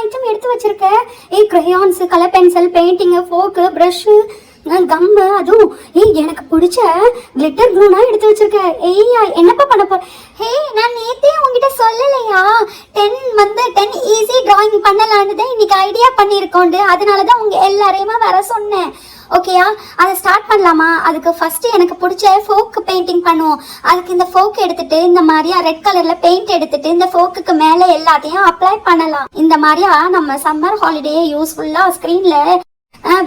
Item எடுத்து வச்சிருக்க. Crayons, colour pencil, painting, ஃபோக்கு, ப்ரஷ், கம்மு, அதுவும் எனக்கு பிடிச்ச கிளிட்டர் க்ளூனா எடுத்து வச்சிருக்க. என்னப்பா பண்ண போற? நான் நேத்தே உங்ககிட்ட சொல்லலையா 10 ஈஸி டிராயிங் பண்ணலான்னு தான் இன்னைக்கு ஐடியா பண்ணியிருக்கோண்டு. அதனால தான் உங்க எல்லாரையுமே வர சொன்னேன். ஓகேயா, அதை ஸ்டார்ட் பண்ணலாமா? அதுக்கு ஃபர்ஸ்ட் எனக்கு பிடிச்ச ஃபோக் பெயிண்டிங் பண்ணுவோம். அதுக்கு இந்த ஃபோக் எடுத்துட்டு இந்த மாதிரியா ரெட் கலர்ல பெயிண்ட் எடுத்துட்டு இந்த ஃபோக்குக்கு மேலே எல்லாத்தையும் அப்ளை பண்ணலாம். இந்த மாதிரியா நம்ம சம்மர் ஹாலிடே யூஸ்ஃபுல்லா ஸ்க்ரீன்ல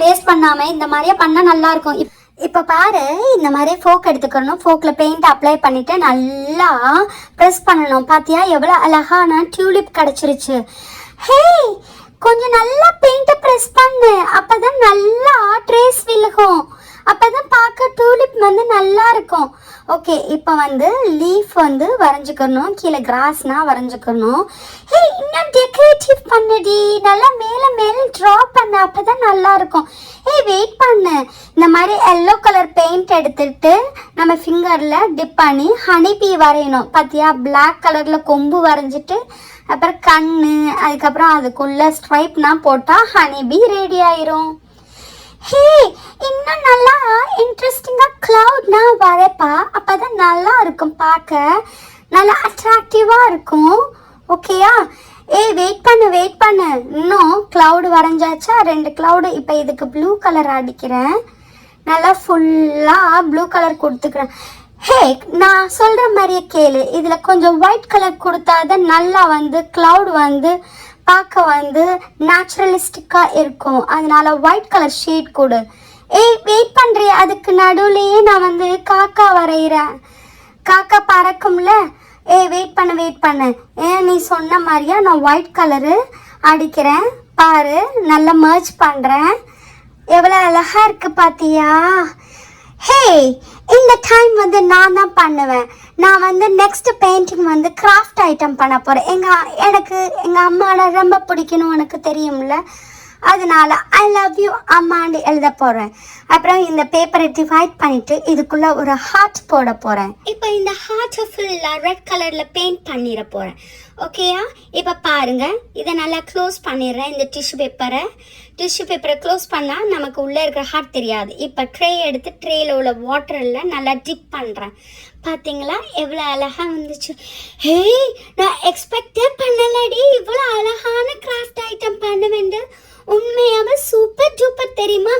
வேஸ்ட் பண்ணாம இந்த மாதிரியே பண்ணா நல்லா இருக்கும். இப்ப பாரு, இந்த மாதிரி ஃபோக் எடுத்துக்கணும். ஃபோக்ல பெயிண்ட் அப்ளை பண்ணிட்டு நல்லா ப்ரெஸ் பண்ணணும். பாத்தியா எவ்வளவு அழகான டியூலிப் கிடைச்சிருச்சு. கொஞ்சம் நல்லா பெயிண்ட ப்ரெஸ் பண்ணு, அப்பதான் நல்லா ட்ரேஸ் விழுகும். அப்பதான் பார்க்க டூலிப் நல்லா இருக்கும். ஓகே, இப்போ லீஃப் வரைஞ்சுக்கணும். கீழே கிராஸ்னா வரைஞ்சுக்கணும். இன்னும் டெக்கரேட்டிவ் பண்ணுடி, நல்லா மேலே மேலே ட்ரா பண்ண, அப்பதான் நல்லா இருக்கும். வெயிட் பண்ணு. இந்த மாதிரி எல்லோ கலர் பெயிண்ட் எடுத்துட்டு நம்ம ஃபிங்கர்ல டிப் பண்ணி ஹனி பீ வரையணும். பாத்தியா, பிளாக் கலர்ல கொம்பு வரைஞ்சிட்டு அப்புறம் கண்ணு, அதுக்கப்புறம் அதுக்குள்ள ஸ்ட்ரைப்னா போட்டா ஹனி பீ ரெடி ஆயிரும். இன்னும் நல்லா இன்ட்ரெஸ்டிங்கா கிளவுட்னா வரைப்பா, அப்பதான் நல்லா இருக்கும், பார்க்க நல்லா அட்ராக்டிவா இருக்கும். ஓகேயா? வெயிட் பண்ணு. இன்னும் கிளவுட் வரைஞ்சாச்சா? 2 கிளவுடு. இப்போ இதுக்கு ப்ளூ கலர் அடிக்கிறேன். நல்லா ஃபுல்லா ப்ளூ கலர் கொடுத்துக்கிறேன். நான் சொல்ற மாதிரியே கேளு. இதுல கொஞ்சம் ஒயிட் கலர் கொடுத்தாதான் நல்லா கிளவுட் பார்க்க நேச்சுரலிஸ்டிக்கா இருக்கும். அதனால ஒயிட் கலர் ஷீட் கொடு. வெயிட் பண்றியா? அதுக்கு நடுவுலயே நான் காக்கா வரைகிறேன். காக்கா பறக்கும்ல. வெயிட் பண்ணு. நீ சொன்ன மாதிரியா நான் ஒயிட் கலரு அடிக்கிறேன். பாரு, நல்லா மர்ஜ் பண்றேன். எவ்வளவு அழகா இருக்கு பாத்தியா? இந்த டைம் நான் தான் பண்ணுவேன். நான் நெக்ஸ்ட் பெயிண்டிங் கிராஃப்ட் ஐட்டம் பண்ண போறேன். எனக்கு எங்க அம்மாவை ரொம்ப பிடிக்கணும், எனக்கு தெரியும்ல. அதனால ஐ லவ் யூ அம்மான்னு எழுத போறேன். அப்புறம் இந்த பேப்பரை டிவைட் பண்ணிட்டு இதுக்குள்ள ஒரு ஹார்ட் போட போறேன். இப்போ இந்த ஹார்ட்டை ஃபுல்லா ரெட் கலர்ல பெயிண்ட் பண்ணிட போறேன். ஓகேயா? இப்போ பாருங்க, இதை நல்லா க்ளோஸ் பண்ணிடுறேன். இந்த டிஷ்யூ பேப்பரை க்ளோஸ் பண்ணால் நமக்கு உள்ளே இருக்கிற ஹார்ட் தெரியாது. இப்போ ட்ரே எடுத்து ட்ரேயில் உள்ள வாட்டரில் நல்லா டிப் பண்ணுறேன். பார்த்தீங்களா எவ்வளோ அழகாக வந்துச்சு? நான் எக்ஸ்பெக்டே பண்ணலடி இவ்வளோ அழகான கிராஃப்ட் ஐட்டம் பண்ணுவேண்டு. உண்மையாகவே சூப்பர் டூப்பர் தெரியுமா?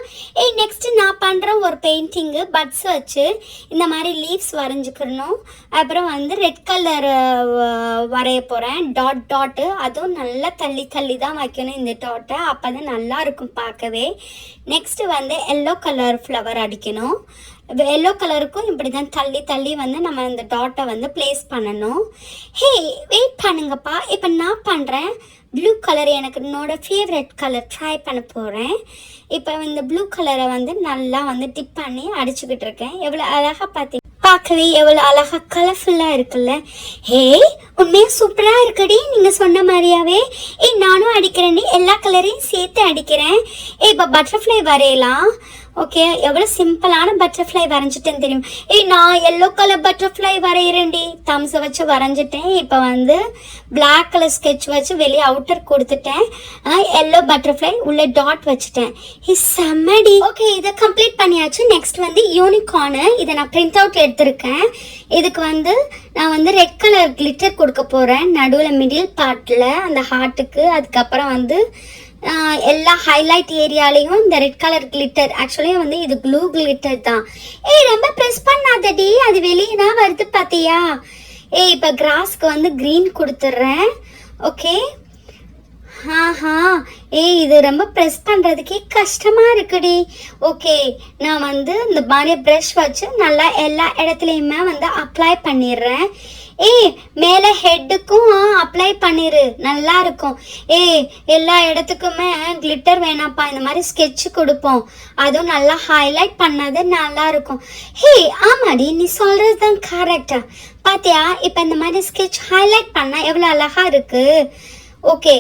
நெக்ஸ்ட் நான் பண்ணுறேன் ஒரு பெயிண்டிங்கு பட்ஸ் வச்சு இந்த மாதிரி லீவ்ஸ் வரைஞ்சிக்கணும். அப்புறம் ரெட் கலர் வரைய போகிறேன். டாட்டு அதுவும் நல்லா தள்ளி தான் வைக்கணும் இந்த டாட்டை, அப்போ தான் நல்லா இருக்கும் பார்க்கவே. நெக்ஸ்ட்டு எல்லோ கலர் ஃப்ளவர் அடிக்கணும். எல்லோ கலருக்கும் இப்படி தான் தள்ளி நம்ம இந்த டாட்டை பிளேஸ் பண்ணணும். வெயிட் பண்ணுங்கப்பா. இப்போ நான் பண்ணுறேன் ப்ளூ கலர். எனக்கு என்னோட ஃபேவரட் கலர் ட்ரை பண்ண போகிறேன். இப்போ இந்த ப்ளூ கலரை நல்லா டிப் பண்ணி அடிச்சுக்கிட்டு இருக்கேன். எவ்வளோ அழகாக பார்க்கவே எவ்வளோ அழகாக கலர்ஃபுல்லாக இருக்குல்ல? உண்மையாக சூப்பராக இருக்குடி, நீங்கள் சொன்ன மாதிரியாவே. நானும் அடிக்கிறேன்டி, எல்லா கலரையும் சேர்த்து அடிக்கிறேன். இப்போ பட்டர்ஃப்ளை வரையலாம். ஓகே, எவ்வளோ சிம்பிளான பட்டர்ஃப்ளை வரைஞ்சிட்டேன்னு தெரியும். நான் எல்லோ கலர் பட்டர்ஃப்ளை வரைகிறேன்டி. தம்ஸை வச்சு வரைஞ்சிட்டேன். இப்போ பிளாக் கலர் ஸ்கெட்ச் வச்சு வெளியே அவுட்டர் கொடுத்துட்டேன். எல்லோ பட்டர்ஃப்ளை உள்ள டாட் வச்சுட்டேன். செம்மடி. ஓகே, இதை கம்ப்ளீட் பண்ணியாச்சு. நெக்ஸ்ட் யூனிகார்னு. இதை நான் பிரிண்ட் அவுட் எடுத்திருக்கேன். இதுக்கு நான் ரெட் கலர் கிளிட்டர் கொடுக்க போகிறேன். நடுவில் மிடில் பார்ட்டில் அந்த ஹார்ட்டுக்கு. அதுக்கப்புறம் எல்லா ஹைலைட் ஏரியாலையும் இந்த ரெட் கலர் கிளிட்டர். ஆக்சுவலி இது க்ளூ கிளிட்டர் தான். ரொம்ப ப்ரெஸ் பண்ணாதடி, அது வெளியே தான் வருது பார்த்தியா? இப்போ கிராஸ்க்கு க்ரீன் கொடுத்துட்றேன். ஓகே. இது ரொம்ப ப்ரெஸ் பண்ணுறதுக்கே கஷ்டமாக இருக்குடி. ஓகே, நான் இந்த மாதிரி ப்ரஷ் வச்சு நல்லா எல்லா இடத்துலையுமே அப்ளை பண்ணிடுறேன். மேலே ஹெட்டுக்கும் அப்ளை பண்ணிரு, நல்லா இருக்கும். எல்லா இடத்துக்குமே கிளிட்டர் வேணாப்பா, இந்த மாதிரி ஸ்கெட்ச் கொடுப்போம். அதுவும் நல்லா ஹைலைட் பண்ணது நல்லா இருக்கும். ஆமாடி, நீ சொல்றது தான் கரெக்டா. பாத்தியா, இப்போ இந்த மாதிரி ஸ்கெட்ச் ஹைலைட் பண்ணால் எவ்வளோ அழகா இருக்கு. ஓகே,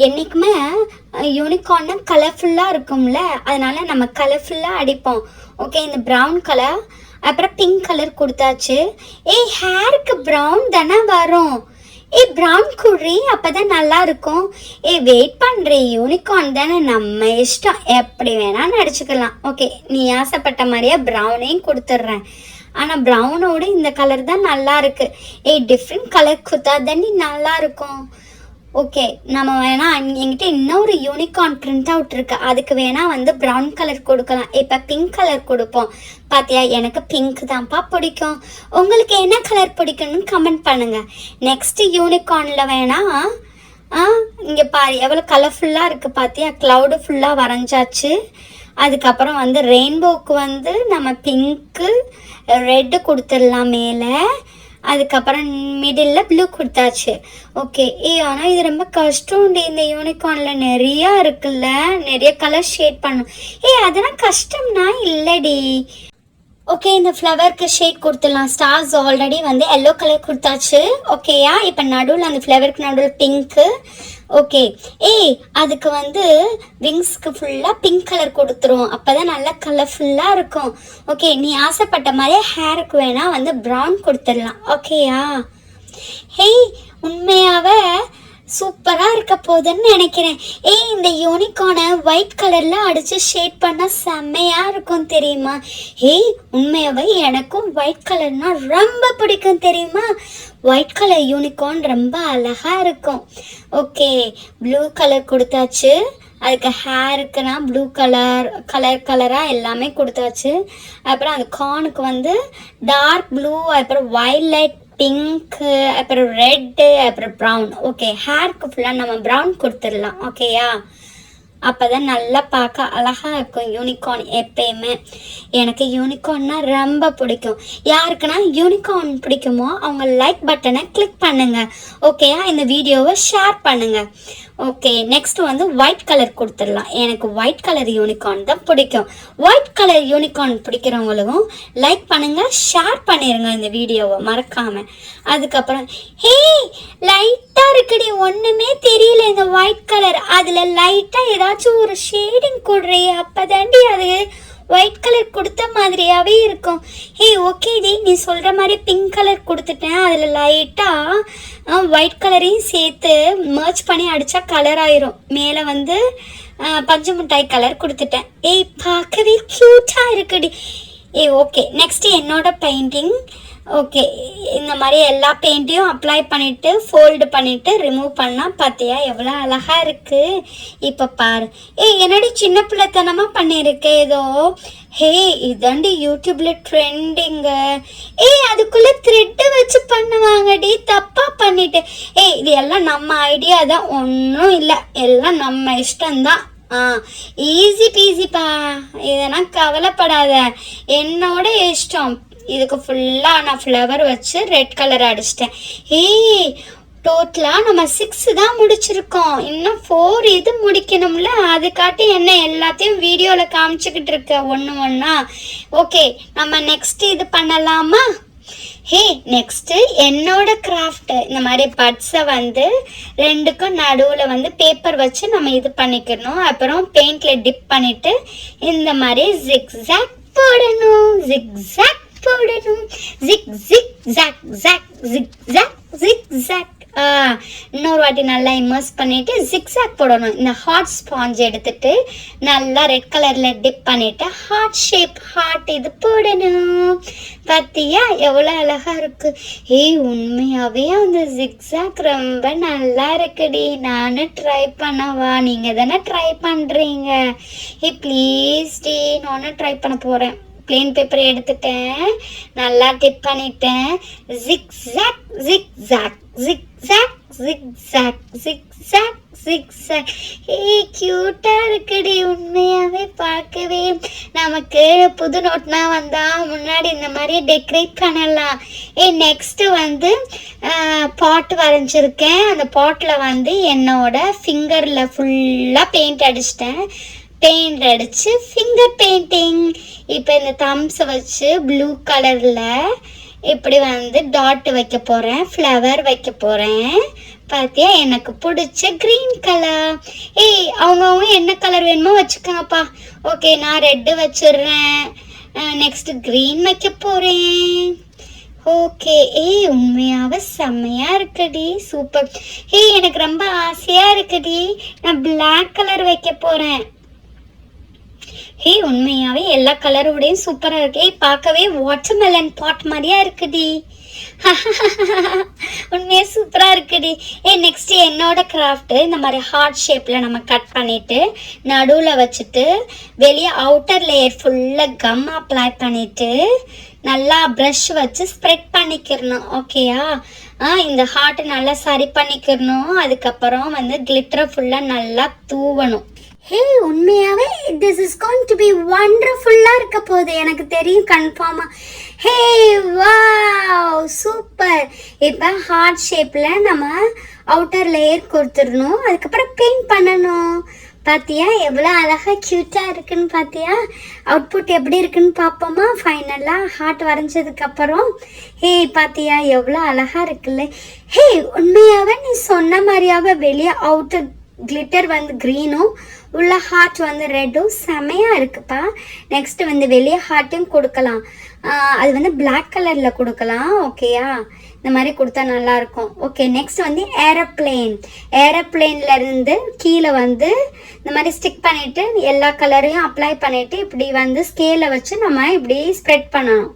என்னைக்குமே யூனிகார்ன் கலர்ஃபுல்லாக இருக்கும்ல, அதனால நம்ம கலர்ஃபுல்லாக அடிப்போம். ஓகே, இந்த ப்ரௌன் கலர் அப்புறம் பிங்க் கலர் கொடுத்தாச்சு. ஹேருக்கு ப்ரௌன் தானே வரும். ப்ரௌன் குடி அப்பதான் நல்லா இருக்கும். வெயிட் பண்றேன், யூனிகார்ன் தானே, நம்ம இஷ்டம், எப்படி வேணா நடிச்சுக்கலாம். ஓகே, நீ ஆசைப்பட்ட மாதிரியே ப்ரௌனையும் கொடுத்துட்றேன். ஆனா ப்ரௌனோட இந்த கலர் தான் நல்லா இருக்கு. டிஃப்ரெண்ட் கலர் கொடுத்தா தானே நல்லா இருக்கும். ஓகே, நம்ம வேணா என்கிட்ட இன்னொரு யூனிகார்ன் பிரிண்ட் அவுட் இருக்கு, அதுக்கு வேணா வந்து ப்ரௌன் கலர் கொடுக்கலாம். இப்போ பிங்க் கலர் கொடுப்போம். பாத்தியா, எனக்கு பிங்க் தான்ப்பா பிடிக்கும். உங்களுக்கு என்ன கலர் பிடிக்கும்னு கமெண்ட் பண்ணுங்க. நெக்ஸ்ட் யூனிகார்ன்ல வேணா இங்கே பாரு எவ்வளோ கலர்ஃபுல்லாக இருக்குது பார்த்தியா, க்ளவுடு ஃபுல்லாக வரைஞ்சாச்சு. அதுக்கப்புறம் வந்து ரெயின்போக்கு வந்து நம்ம பிங்க்கு ரெட்டு கொடுத்துடலாம் மேலே. அதுக்கப்புறம் மிடில் ப்ளூ கொடுத்தாச்சு. ஓகே, ஆனால் இது ரொம்ப கஷ்டம். இந்த யூனிகார்னில் நிறையா இருக்குல்ல, நிறைய கலர் ஷேட் பண்ணும். அதெல்லாம் கஷ்டம்னா இல்லடி. ஓகே, இந்த ஃப்ளவருக்கு ஷேட் கொடுத்துடலாம். ஸ்டார்ஸ் ஆல்ரெடி வந்து எல்லோ கலர் கொடுத்தாச்சு. ஓகேயா, இப்போ நடுவில் அந்த ஃப்ளவருக்கு நடுவில் பிங்க்கு. ஓகே, அதுக்கு வந்து விங்ஸ்க்கு ஃபுல்லாக பிங்க் கலர் கொடுத்துருவோம், அப்போ தான் நல்லா கலர்ஃபுல்லாக இருக்கும். ஓகே, நீ ஆசைப்பட்ட மாதிரியே ஹேருக்கு வேணால் வந்து ப்ரௌன் கொடுத்துடலாம். ஓகேயா, உண்மையாகவே சூப்பராக இருக்க போகுதுன்னு நினைக்கிறேன். இந்த யூனிகார்னை ஒயிட் கலரில் அடித்து ஷேட் பண்ணால் செம்மையாக இருக்கும் தெரியுமா? உண்மையாகவே எனக்கும் ஒயிட் கலர்னால் ரொம்ப பிடிக்கும் தெரியுமா? ஒயிட் கலர் யூனிகார்ன் ரொம்ப அழகாக இருக்கும். ஓகே, ப்ளூ கலர் கொடுத்தாச்சு. அதுக்கு ஹேருக்குன்னா ப்ளூ கலராக எல்லாமே கொடுத்தாச்சு. அப்புறம் அந்த கார்னுக்கு வந்து டார்க் ப்ளூ, அப்புறம் வயலட், பிங்க்கு, அப்புறம் ரெட்டு, அப்புறம் ப்ரௌன். ஓகே, ஹேருக்கு ஃபுல்லாக நம்ம ப்ரௌன் கொடுத்துடலாம். ஓகேயா, அப்போ தான் நல்லா பார்க்க அழகாக இருக்கும் யூனிகார்ன். எப்பயுமே எனக்கு யூனிகார்ன்னா ரொம்ப பிடிக்கும். யாருக்குன்னா யூனிகார்ன் பிடிக்குமோ அவங்க லைக் பட்டனை கிளிக் பண்ணுங்கள். ஓகேயா, இந்த வீடியோவை ஷேர் பண்ணுங்கள். ஓகே, நெக்ஸ்ட் வந்து ஒயிட் கலர் கொடுத்துடலாம். எனக்கு ஒயிட் கலர் யூனிகார்ன் தான் பிடிக்கும். ஒயிட் கலர் யூனிகார்ன் பிடிக்கிறவங்களுக்கும் லைக் பண்ணுங்கள், ஷேர் பண்ணிடுங்க இந்த வீடியோவை மறக்காமல். அதுக்கப்புறம் லைட்டாக இருக்குடி, ஒன்றுமே தெரியல இந்த ஒயிட் கலர். அதில் லைட்டாக ஏதாச்சும் ஒரு ஷேடிங் கொடுறே, அப்போ தாண்டி அது ஒயிட் கலர் கொடுத்த மாதிரியாகவே இருக்கும். ஓகேடி, நீ சொல்கிற மாதிரி பிங்க் கலர் கொடுத்துட்டேன். அதில் லைட்டாக ஒயிட் கலரையும் சேர்த்து மர்ச் பண்ணி அடித்தா கலர் ஆயிரும். மேலே வந்து பஞ்சு மிட்டாய் கலர் கொடுத்துட்டேன். பார்க்கவே க்யூட்டாக இருக்குடி. ஓகே, நெக்ஸ்ட்டு என்னோட பெயிண்டிங். ஓகே, இந்த மாதிரி எல்லா பெயிண்ட்டையும் அப்ளை பண்ணிவிட்டு ஃபோல்டு பண்ணிவிட்டு ரிமூவ் பண்ணால் பார்த்தியா எவ்வளோ அழகாக இருக்குது. இப்போ பாரு, என்னடி சின்ன பிள்ளைத்தனமாக பண்ணியிருக்கேன் ஏதோ. இதாண்டி யூடியூப்பில் ட்ரெண்டிங்கு. அதுக்குள்ளே த்ரெட்டு வச்சு பண்ணுவாங்கடி, தப்பாக பண்ணிட்டு. இது எல்லாம் நம்ம ஐடியா தான், ஒன்றும் இல்லை, எல்லாம் நம்ம இஷ்டம்தான். ஈஸி பீஸிப்பா, இதெல்லாம் கவலைப்படாத, என்னோட இஷ்டம். இதுக்கு ஃபுல்லாக நான் ஃப்ளவர் வச்சு ரெட் கலர் அடிச்சிட்டேன். டோட்டலாக நம்ம 6 தான் முடிச்சிருக்கோம், இன்னும் 4 இது முடிக்கணும்ல. அதுக்காட்டி என்ன எல்லாத்தையும் வீடியோவில் காமிச்சிக்கிட்டு இருக்க ஒன்று ஒன்றா. ஓகே, நம்ம நெக்ஸ்ட் இது பண்ணலாமா? நெக்ஸ்ட்டு என்னோட கிராஃப்ட், இந்த மாதிரி பட்ஸை வந்து ரெண்டுக்கும் நடுவில் வந்து பேப்பர் வச்சு நம்ம இது பண்ணிக்கணும். அப்புறம் பெயிண்டில் டிப் பண்ணிவிட்டு இந்த மாதிரி ஜிக்ஸாக் போடணும், ஜிக்ஸாக் போடணும், zig zig zag zag zig zag zig zag. இன்னொரு வாட்டி நல்லா இமர்ஸ் பண்ணிவிட்டு ஜிக்ஸாக் போடணும். இந்த ஹார்ட் ஸ்பாஞ்ச் எடுத்துட்டு நல்லா ரெட் கலரில் டிப் பண்ணிவிட்டு ஹார்ட் ஷேப் ஹார்ட் இது போடணும். பார்த்தியா எவ்வளோ அழகாக இருக்குது. உண்மையாகவே அந்த ஜிக்ஸாக் ரொம்ப நல்லா இருக்குடி. நானும் ட்ரை பண்ணவா? நீங்கள் தானே ட்ரை பண்ணுறீங்க. ப்ளீஸ் டி, நானும் ட்ரை பண்ண போகிறேன். பிளெயின் பேப்பர் எடுத்துட்டேன், நல்லா டிப் பண்ணிட்டேன். Zigzag zigzag zigzag zigzag zigzag zigzag. க்யூட்டாக இருக்குடி உண்மையாகவே பார்க்கவே. நமக்கு புது நோட்னா வந்தால் முன்னாடி இந்த மாதிரி டெக்கரேட் பண்ணலாம். நெக்ஸ்ட்டு வந்து பாட் வரைஞ்சிருக்கேன். அந்த பாட்டில் வந்து என்னோட ஃபிங்கரில் ஃபுல்லாக பெயிண்ட் அடிச்சிட்டேன். பெயிண்ட் அடித்து ஃபிங்கர் பெயிண்டிங். இப்போ இந்த தம்ஸை வச்சு ப்ளூ கலரில் இப்படி வந்து டாட் வைக்க போகிறேன், ஃப்ளவர் வைக்க போகிறேன். பார்த்தியா எனக்கு பிடிச்ச க்ரீன் கலர். அவங்கவுங்க என்ன கலர் வேணுமோ வச்சுக்கோங்கப்பா. ஓகே, நான் ரெட்டு வச்சிடுறேன். நெக்ஸ்ட்டு க்ரீன் வைக்க போகிறேன். ஓகே. ஏய் உண்மையாவே செம்மையா இருக்குடி, சூப்பர். ஏய் எனக்கு ரொம்ப ஆசையா இருக்குடி, நான் பிளாக் கலர் வைக்க போறேன். ஏய் உண்மையாவே எல்லா கலரோடையும் சூப்பரா இருக்கு. ஏய் பார்க்கவே வாட்டர்மெலன் பாட் மாதிரியா இருக்குடி. உண்மையாக சூப்பராக இருக்குடி. நெக்ஸ்ட் என்னோட கிராஃப்ட் இந்த மாதிரி ஹார்ட் ஷேப்பில் நம்ம கட் பண்ணிவிட்டு நடுவில் வச்சுட்டு வெளியே அவுட்டர் லேயர் ஃபுல்லாக கம் அப்ளை பண்ணிவிட்டு நல்லா ப்ரஷ் வச்சு ஸ்ப்ரெட் பண்ணிக்கிறணும். ஓகேயா? இந்த ஹார்ட்டை நல்லா சரி பண்ணிக்கிறணும். அதுக்கப்புறம் வந்து கிளிட்டரை ஃபுல்லாக நல்லா தூவணும். ஹே உண்மையாகவே this is going to be வண்டர்ஃபுல்லாக இருக்க போகுது, எனக்கு தெரியும் கன்ஃபார்மாக. Hey wow super. இப்போ ஹார்ட் ஷேப்பில் நம்ம அவுட்டர் லேயர் கொடுத்துடணும். அதுக்கப்புறம் பெயிண்ட் பண்ணணும். பார்த்தியா எவ்வளோ அழகாக க்யூட்டாக இருக்குன்னு? பார்த்தியா அவுட்புட் எப்படி இருக்குன்னு பார்ப்போமா? ஃபைனலாக ஹார்ட் வரைஞ்சதுக்கப்புறம் பார்த்தியா எவ்வளோ அழகாக இருக்குல்ல? ஹே உண்மையாகவே நீ சொன்ன மாதிரியாவே வெளியே அவுட்டர் கிளிட்டர் வந்து க்ரீனும் உள்ள ஹார்ட் வந்து ரெட்டும் செமையாக இருக்குப்பா. நெக்ஸ்ட்டு வந்து வெளியே ஹார்ட்டும் கொடுக்கலாம். அது வந்து பிளாக் கலரில் கொடுக்கலாம். ஓகேயா? இந்த மாதிரி கொடுத்தா நல்லாயிருக்கும். ஓகே நெக்ஸ்ட் வந்து ஏரோப்ளேன்லேருந்து கீழே வந்து இந்த மாதிரி ஸ்டிக் பண்ணிவிட்டு எல்லா கலரையும் அப்ளை பண்ணிவிட்டு இப்படி வந்து ஸ்கேலை வச்சு நம்ம இப்படி ஸ்ப்ரெட் பண்ணணும்.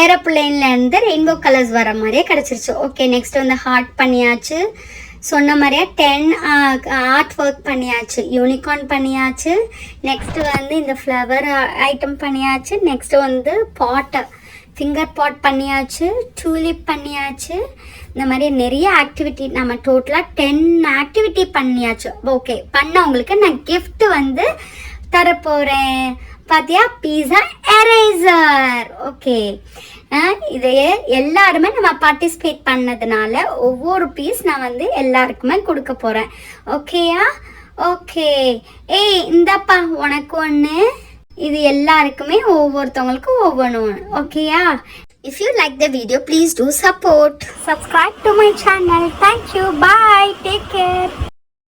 ஏரோப்ளேன்லேருந்து ரெயின்போ கலர்ஸ் வர மாதிரியே கிடச்சிருச்சு. ஓகே நெக்ஸ்ட் வந்து ஹார்ட் பண்ணியாச்சு, சொன்ன மாதிரியே 10 ஆர்ட் ஒர்க் பண்ணியாச்சு, யூனிகார்ன் பண்ணியாச்சு. நெக்ஸ்ட்டு வந்து இந்த ஃப்ளவர் ஐட்டம் பண்ணியாச்சு. நெக்ஸ்ட்டு வந்து பாட்டு ஃபிங்கர் பாட் பண்ணியாச்சு, டூலிப் பண்ணியாச்சு. இந்த மாதிரி நிறைய ஆக்டிவிட்டி நம்ம டோட்டலாக 10 ஆக்டிவிட்டி பண்ணியாச்சு. ஓகே பண்ணவங்களுக்கு நான் கிஃப்ட் வந்து தரப்போகிறேன். பார்த்தியா பீஸா எரேசர். ஓகே இதையே எல்லாருமே நம்ம பார்ட்டிசிபேட் பண்ணதுனால ஒவ்வொரு பீஸ் நான் வந்து எல்லாருக்குமே கொடுக்க போகிறேன். ஓகேயா? ஓகே இந்தப்பா உனக்கு ஒன்று, இது எல்லாருக்குமே ஒவ்வொருத்தவங்களுக்கும் ஒவ்வொன்று. ஓகேயா? If you like the video, please do subscribe to my channel. Thank you. Bye. Take care.